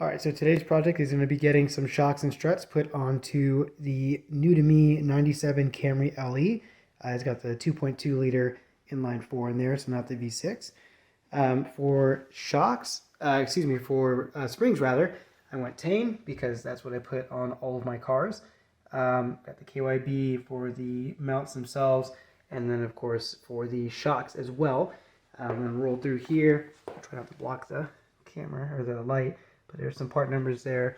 All right, so today's project is going to be getting some shocks and struts put onto the new to me 97 Camry LE. It's got the 2.2 liter inline four in there, so not the V6. For shocks, for springs rather, I went Tein because that's what I put on all of my cars. Got the KYB for the mounts themselves, and then of course for the shocks as well. I'm going to roll through here. I'll try not to block the camera or the light. But there's some part numbers there,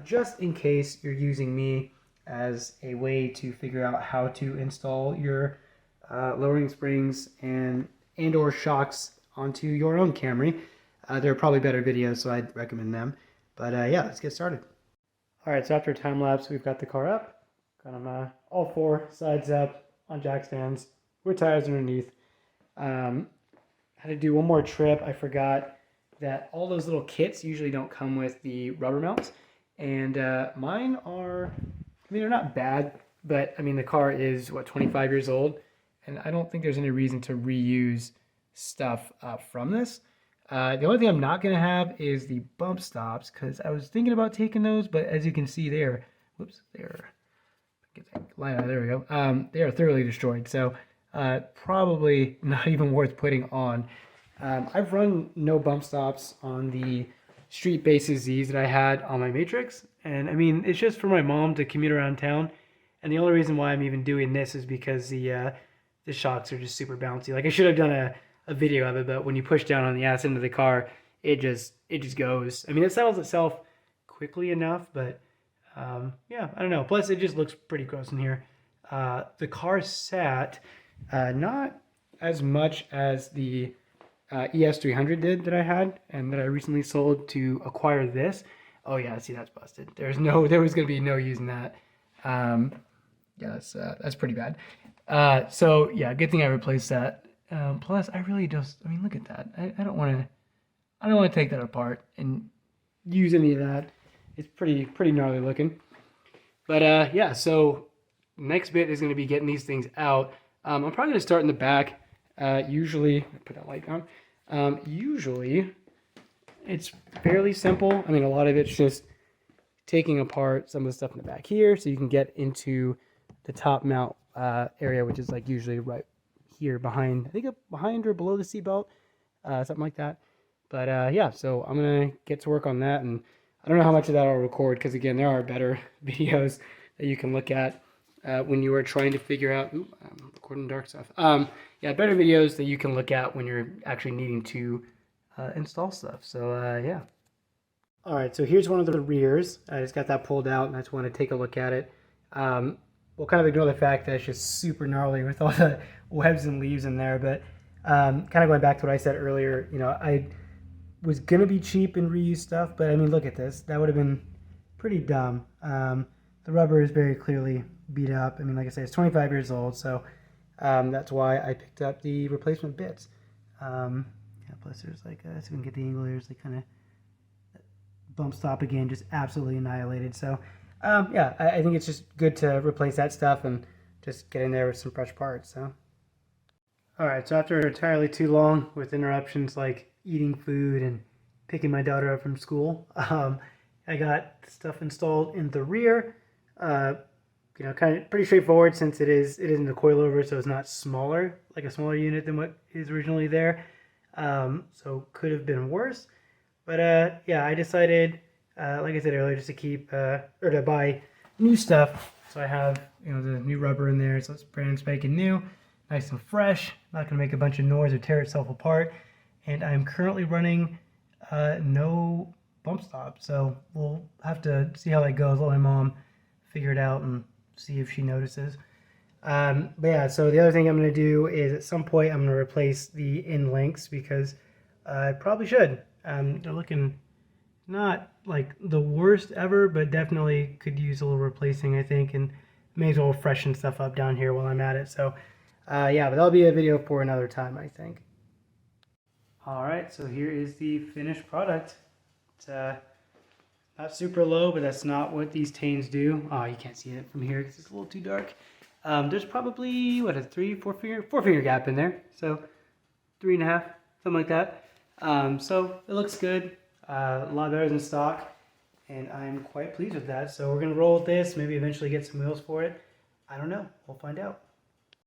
just in case you're using me as a way to figure out how to install your lowering springs and or shocks onto your own Camry. There are probably better videos, so I'd recommend them. But yeah, let's get started. All right, so after a time lapse, we've got the car up. Got them all four sides up on jack stands with tires underneath. Had to do one more trip. I forgot that all those little kits usually don't come with the rubber mounts, and mine are, I mean, they're not bad, but I mean the car is what, 25 years old, and I don't think there's any reason to reuse stuff from this. The only thing I'm not going to have is the bump stops, because I was thinking about taking those, but as you can see there, whoops, get that light out, there we go, they are thoroughly destroyed, so probably not even worth putting on. I've run no bump stops on the street basis Z's that I had on my Matrix, and I mean it's just for my mom to commute around town, and the only reason why I'm even doing this is because the shocks are just super bouncy. Like I should have done a video of it, but when you push down on the ass end of the car, it just goes. I mean, it settles itself quickly enough, but yeah, I don't know. Plus, it just looks pretty gross in here. The car sat not as much as the ES300 did that I had and that I recently sold to acquire this. Oh yeah, see, that's busted. There was going to be no using that. Yeah, that's pretty bad. So yeah, good thing I replaced that. Plus, I really just, I mean, look at that. I don't want to take that apart and use any of that. It's pretty gnarly looking. But yeah, so next bit is going to be getting these things out. I'm probably going to start in the back. Usually, put that light down. Usually, it's fairly simple. I mean, a lot of it's just taking apart some of the stuff in the back here, so you can get into the top mount area, which is like usually right here behind, I think behind or below the seatbelt, something like that. But yeah, so I'm gonna get to work on that, and I don't know how much of that I'll record because again, there are better videos that you can look at. When you are trying to figure out, I'm recording dark stuff. Yeah, better videos that you can look at when you're actually needing to install stuff. So yeah. All right, so here's one of the rears. I just got that pulled out, and I just want to take a look at it. We'll kind of ignore the fact that it's just super gnarly with all the webs and leaves in there. But kind of going back to what I said earlier, you know, I was gonna be cheap and reuse stuff, but I mean, look at this. That would have been pretty dumb. The rubber is very clearly beat up. I mean, like I said, it's 25 years old, so that's why I picked up the replacement bits. Yeah, plus there's like, so we can get the angle here, there's like kind of bump stop again, just absolutely annihilated. So yeah, I think it's just good to replace that stuff and just get in there with some fresh parts. So all right, so after entirely too long with interruptions like eating food and picking my daughter up from school, I got stuff installed in the rear. You know, kind of pretty straightforward since it isn't a coilover, so it's not smaller, like a smaller unit than what is originally there. So could have been worse. But yeah, I decided, like I said earlier, just to keep or to buy new stuff. So I have, you know, the new rubber in there, so it's brand spanking new, nice and fresh. Not gonna make a bunch of noise or tear itself apart. And I'm currently running no bump stop, so we'll have to see how that goes. Let my mom figure it out and see if she notices. But yeah, so the other thing I'm going to do is at some point I'm going to replace the end links because I probably should. They're looking not like the worst ever, but definitely could use a little replacing, I think, and may as well freshen stuff up down here while I'm at it. So yeah, but that'll be a video for another time, I think. All right, so here is the finished product. It's not super low, but that's not what these Teins do. Oh, you can't see it from here because it's a little too dark. There's probably, what, a 4 finger gap in there. So 3.5, something like that. So it looks good. A lot better than stock. and I'm quite pleased with that. So we're going to roll with this, maybe eventually get some wheels for it. I don't know. We'll find out.